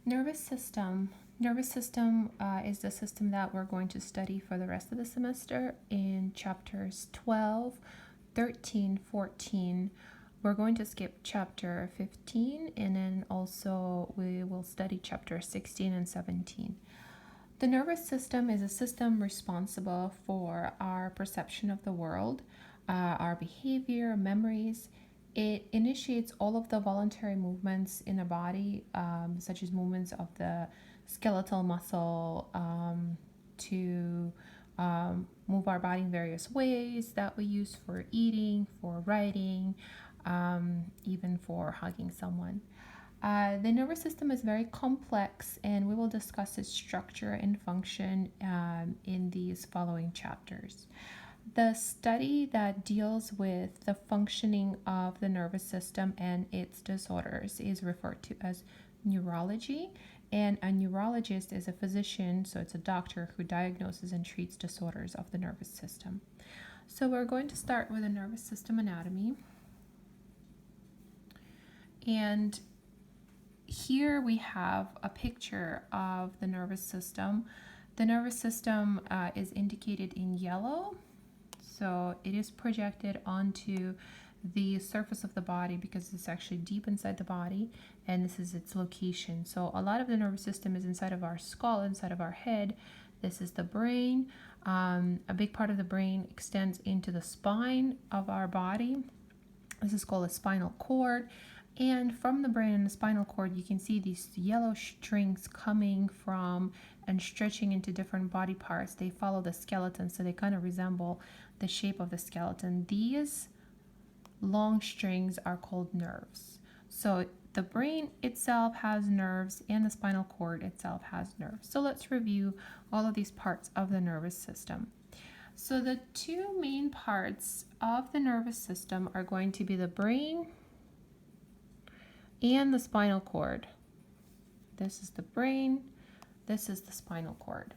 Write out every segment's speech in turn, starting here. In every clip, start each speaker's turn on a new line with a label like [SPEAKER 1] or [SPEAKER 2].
[SPEAKER 1] Nervous system. Nervous system is the system that we're going to study for the rest of the semester in chapters 12, 13, 14. We're going to skip chapter 15 and then also we will study chapter 16 and 17. The nervous system is a system responsible for our perception of the world, our behavior, memories. It initiates all of the voluntary movements in the body, such as movements of the skeletal muscle to move our body in various ways that we use for eating, for writing, even for hugging someone. The nervous system is very complex, and we will discuss its structure and function in these following chapters. The study that deals with the functioning of the nervous system and its disorders is referred to as neurology, and a neurologist is a physician, so it's a doctor who diagnoses and treats disorders of the nervous system. So we're going to start with the nervous system anatomy. And here we have a picture of the nervous system. The nervous system is indicated in yellow. So it is projected onto the surface of the body because it's actually deep inside the body, and this is its location. So a lot of the nervous system is inside of our skull, inside of our head. This is the brain. A big part of the brain extends into the spine of our body. This is called a spinal cord. And from the brain and the spinal cord, you can see these yellow strings coming from and stretching into different body parts. They follow the skeleton, so they kind of resemble the shape of the skeleton. These long strings are called nerves. So the brain itself has nerves and the spinal cord itself has nerves. So let's review all of these parts of the nervous system. So the two main parts of the nervous system are going to be the brain and the spinal cord. This is the brain, this is the spinal cord.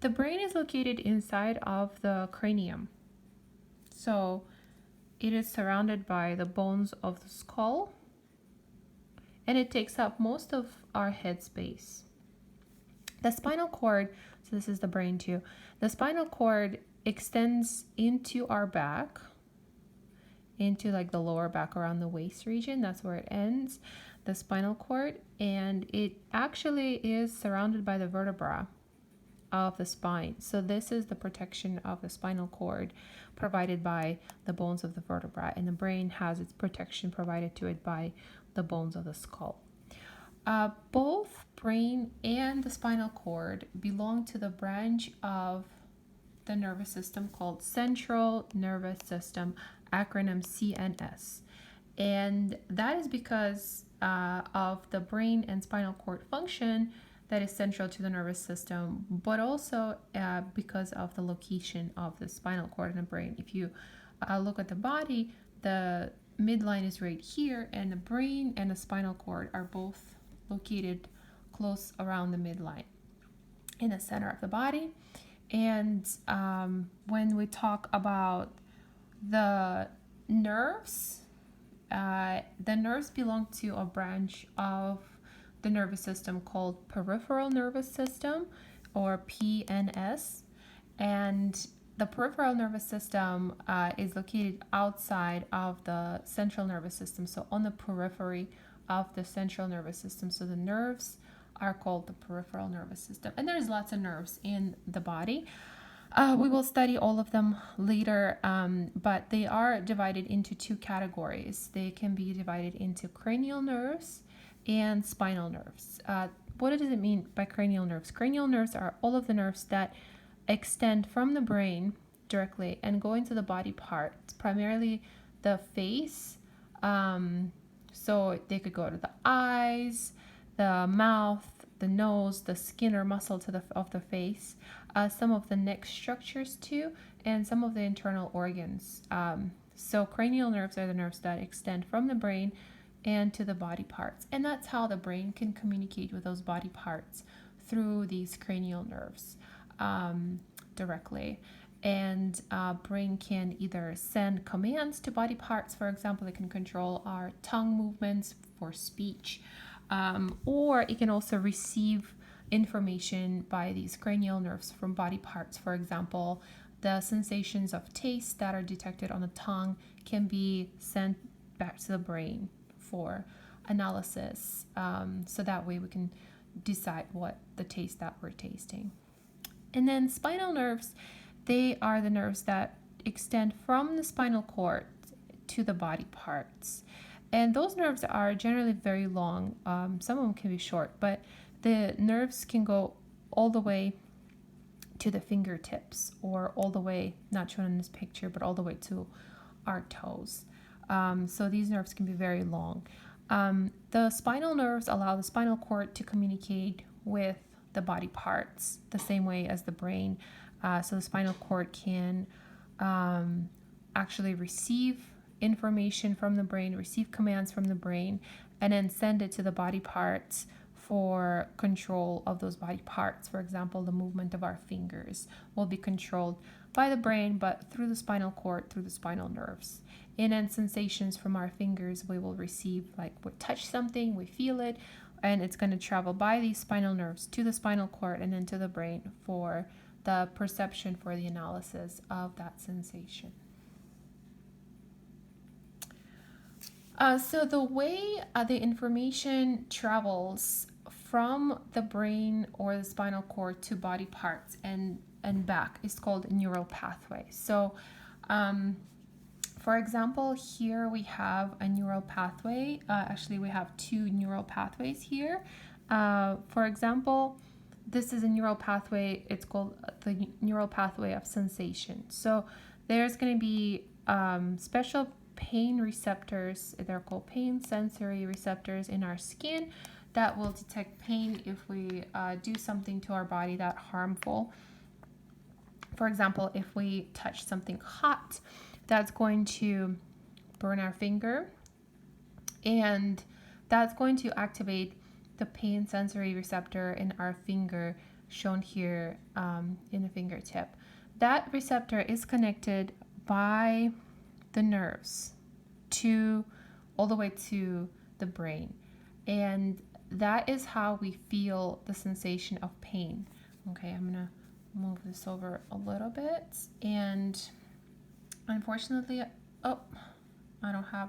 [SPEAKER 1] The brain is located inside of the cranium. So it is surrounded by the bones of the skull, and it takes up most of our head space. The spinal cord, so this is the brain too, the spinal cord extends into our back, into like the lower back around the waist region. That's where it ends, the spinal cord, and it actually is surrounded by the vertebra of the spine. So this is the protection of the spinal cord provided by the bones of the vertebra, and the brain has its protection provided to it by the bones of the skull. Both brain and the spinal cord belong to the branch of the nervous system called central nervous system, acronym CNS. And that is because of the brain and spinal cord function that is central to the nervous system, but also because of the location of the spinal cord and the brain. If you look at the body, the midline is right here, and the brain and the spinal cord are both located close around the midline in the center of the body. And when we talk about the nerves belong to a branch of the nervous system called peripheral nervous system, or PNS. And the peripheral nervous system is located outside of the central nervous system, so on the periphery of the central nervous system. So the nerves are called the peripheral nervous system. And there's lots of nerves in the body. We will study all of them later, but they are divided into two categories. They can be divided into cranial nerves and spinal nerves. What does it mean by cranial nerves? Cranial nerves are all of the nerves that extend from the brain directly and go into the body parts, primarily the face. So they could go to the eyes, the mouth, the nose, the skin or muscle of the face, some of the neck structures too, and some of the internal organs. So cranial nerves are the nerves that extend from the brain and to the body parts. And that's how the brain can communicate with those body parts, through these cranial nerves directly. and brain can either send commands to body parts. For example, it can control our tongue movements for speech, or it can also receive information by these cranial nerves from body parts. For example, the sensations of taste that are detected on the tongue can be sent back to the brain for analysis, so that way we can decide what the taste that we're tasting. And then spinal nerves, they are the nerves that extend from the spinal cord to the body parts. And those nerves are generally very long. Some of them can be short, but the nerves can go all the way to the fingertips, or all the way, not shown in this picture, but all the way to our toes. So these nerves can be very long. The spinal nerves allow the spinal cord to communicate with the body parts the same way as the brain. So the spinal cord can actually receive information from the brain, receive commands from the brain, and then send it to the body parts for control of those body parts. For example, the movement of our fingers will be controlled by the brain, but through the spinal cord, through the spinal nerves. And then sensations from our fingers we will receive, like we touch something, we feel it, and it's going to travel by these spinal nerves to the spinal cord and then to the brain for the perception, for the analysis of that sensation. So the way the information travels from the brain or the spinal cord to body parts and back is called a neural pathway. So for example, here we have a neural pathway. Actually, we have two neural pathways here. For example, this is a neural pathway. It's called the neural pathway of sensation. So there's going to be special pain receptors. They're called pain sensory receptors in our skin that will detect pain if we do something to our body that's harmful. For example, if we touch something hot, that's going to burn our finger, and that's going to activate the pain sensory receptor in our finger, shown here in the fingertip. That receptor is connected by the nerves to all the way to the brain, and that is how we feel the sensation of pain. Okay, I'm gonna move this over a little bit, and unfortunately, I don't have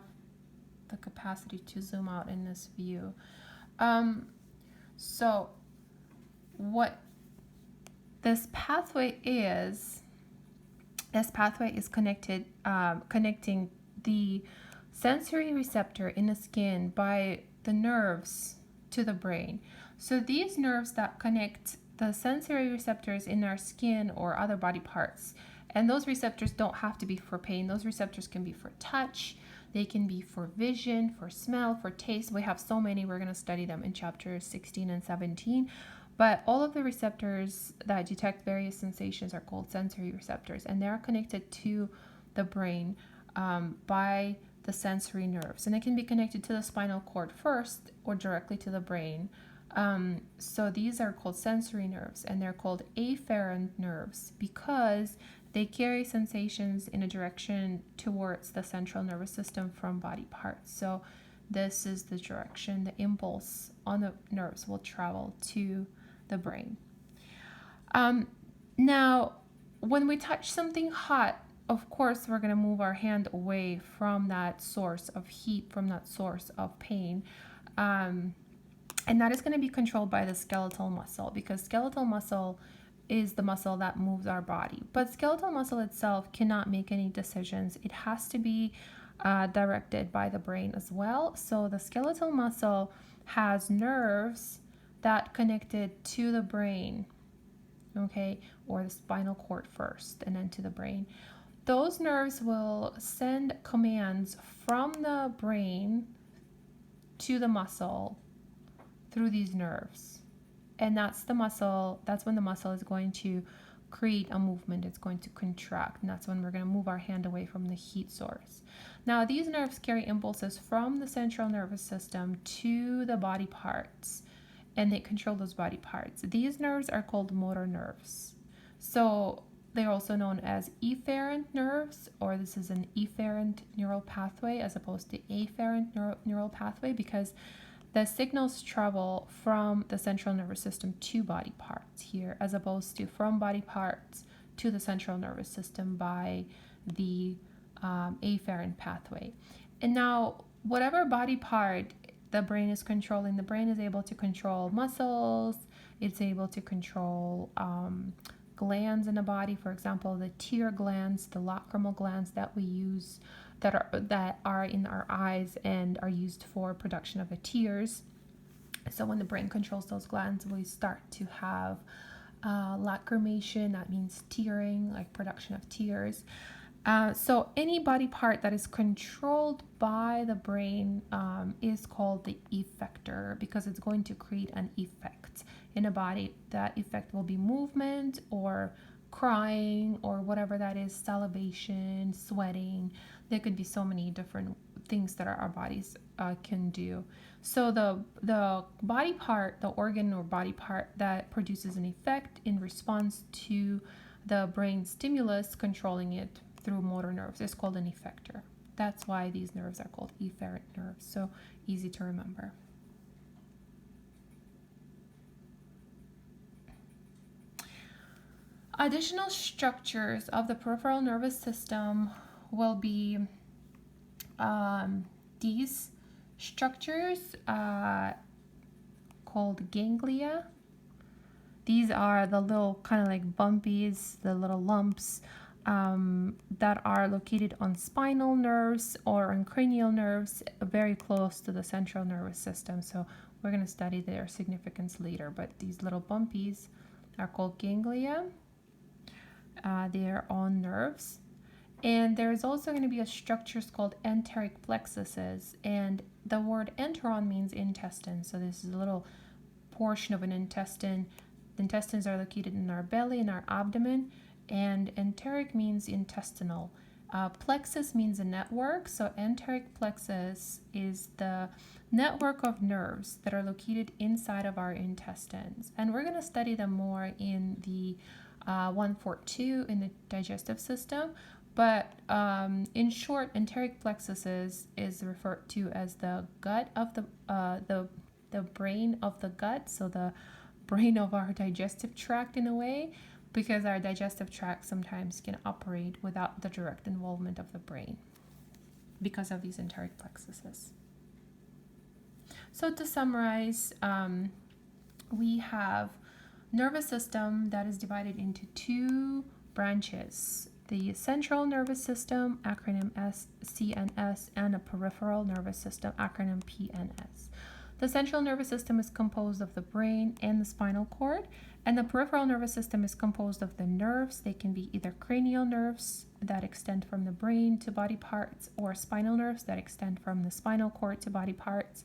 [SPEAKER 1] the capacity to zoom out in this view. So what this pathway is connected, connecting the sensory receptor in the skin by the nerves to the brain. So these nerves that connect the sensory receptors in our skin or other body parts, and those receptors don't have to be for pain. Those receptors can be for touch, they can be for vision, for smell, for taste. We have so many. We're going to study them in chapters 16 and 17. But all of the receptors that detect various sensations are called sensory receptors, and they are connected to the brain by the sensory nerves. And they can be connected to the spinal cord first or directly to the brain. So these are called sensory nerves, and they're called afferent nerves because they carry sensations in a direction towards the central nervous system from body parts. So this is the direction the impulse on the nerves will travel to the brain. Now, when we touch something hot, of course, we're going to move our hand away from that source of heat, from that source of pain. And that is going to be controlled by the skeletal muscle, because skeletal muscle is the muscle that moves our body. But skeletal muscle itself cannot make any decisions. It has to be directed by the brain as well. So the skeletal muscle has nerves that connected to the brain, okay, or the spinal cord first and then to the brain. Those nerves will send commands from the brain to the muscle through these nerves. And that's when the muscle is going to create a movement. It's going to contract, and that's when we're going to move our hand away from the heat source. Now, these nerves carry impulses from the central nervous system to the body parts, and they control those body parts. These nerves are called motor nerves. So They're also known as efferent nerves, or this is an efferent neural pathway as opposed to afferent neural pathway, because the signals travel from the central nervous system to body parts here, as opposed to from body parts to the central nervous system by the afferent pathway. And now, whatever body part the brain is controlling, the brain is able to control muscles, it's able to control glands in the body. For example, the tear glands, the lacrimal glands that we use, that are in our eyes and are used for production of the tears. So when the brain controls those glands, we start to have lacrimation. That means tearing, like production of tears. So any body part that is controlled by the brain is called the effector, because it's going to create an effect in a body. That effect will be movement or crying or whatever that is, salivation, sweating. There could be so many different things that our bodies can do. So the body part, the organ or body part that produces an effect in response to the brain stimulus controlling it through motor nerves is called an effector. That's why these nerves are called efferent nerves. So easy to remember. Additional structures of the peripheral nervous system will be these structures called ganglia. These are the little kind of like bumpies, the little lumps that are located on spinal nerves or on cranial nerves, very close to the central nervous system. So we're going to study their significance later, but these little bumpies are called ganglia. They are on nerves. And there's also going to be a structures called enteric plexuses, and the word enteron means intestine. So this is a little portion of an intestine. The intestines are located in our belly and our abdomen, and enteric means intestinal. Plexus means a network, so enteric plexus is the network of nerves that are located inside of our intestines. And we're going to study them more in the 142 in the digestive system. But in short, enteric plexuses is referred to as the gut of the brain of the gut, so the brain of our digestive tract in a way, because our digestive tract sometimes can operate without the direct involvement of the brain because of these enteric plexuses. So to summarize, we have nervous system that is divided into two branches: the central nervous system, acronym CNS, and a peripheral nervous system, acronym PNS. The central nervous system is composed of the brain and the spinal cord, and the peripheral nervous system is composed of the nerves. They can be either cranial nerves that extend from the brain to body parts, or spinal nerves that extend from the spinal cord to body parts.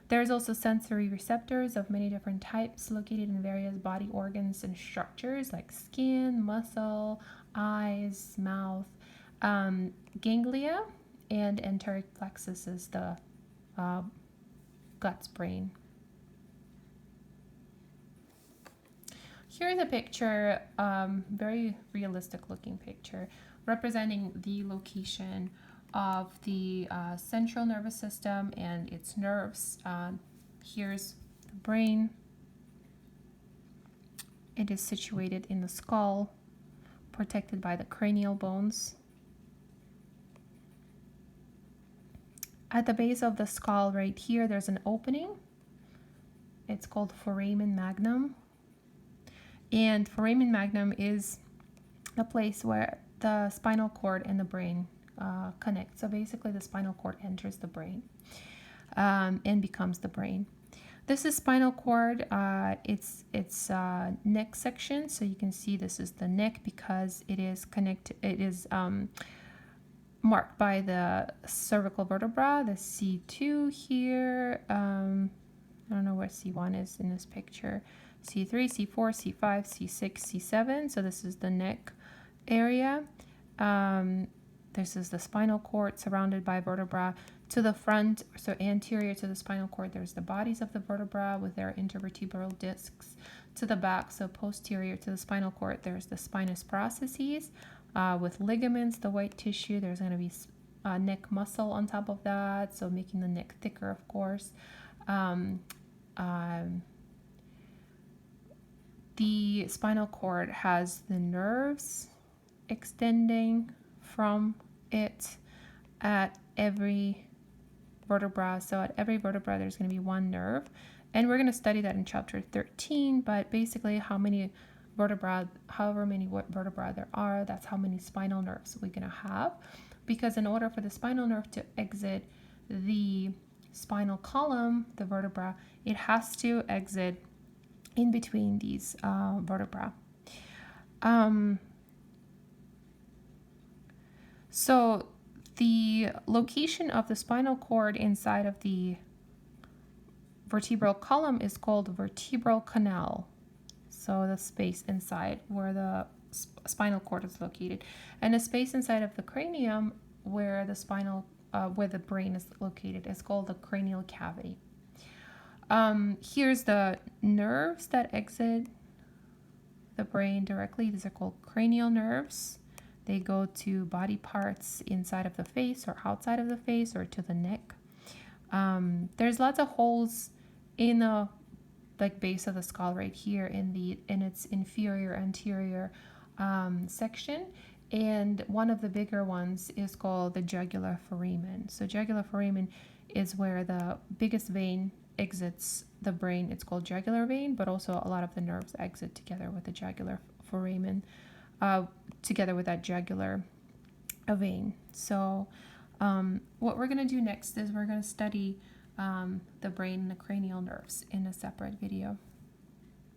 [SPEAKER 1] There's also sensory receptors of many different types located in various body organs and structures like skin, muscle, eyes, mouth. Ganglia and enteric plexus is the gut's brain. Here's a picture, very realistic looking picture, representing the location of the central nervous system and its nerves. Here's the brain. It is situated in the skull, protected by the cranial bones. At the base of the skull right here, there's an opening. It's called foramen magnum. And foramen magnum is the place where the spinal cord and the brain connect. So basically the spinal cord enters the brain and becomes the brain. This is spinal cord. It's neck section. So you can see this is the neck because it is connected. It is marked by the cervical vertebra, the C2 here. I don't know where C1 is in this picture. C3, C4, C5, C6, C7. So this is the neck area. This is the spinal cord surrounded by vertebra. To the front, so anterior to the spinal cord, there's the bodies of the vertebra with their intervertebral discs. to the back, so posterior to the spinal cord, there's the spinous processes with ligaments, the white tissue. There's going to be neck muscle on top of that, so making the neck thicker, of course. The spinal cord has the nerves extending from it at every vertebra. So at every vertebra, there's going to be one nerve. And we're going to study that in chapter 13, but basically however many vertebra there are, that's how many spinal nerves we're going to have. Because in order for the spinal nerve to exit the spinal column, the vertebra, it has to exit in between these vertebra. So the location of the spinal cord inside of the vertebral column is called the vertebral canal. So the space inside where the spinal cord is located, and the space inside of the cranium where the brain is located is called the cranial cavity. Here's the nerves that exit the brain directly. These are called cranial nerves. They go to body parts inside of the face or outside of the face or to the neck. There's lots of holes in the base of the skull right here in its inferior anterior section, and one of the bigger ones is called the jugular foramen. So jugular foramen is where the biggest vein exits the brain. It's called jugular vein, but also a lot of the nerves exit together with the jugular foramen, together with that jugular vein. So what we're going to do next is we're going to study the brain and the cranial nerves in a separate video.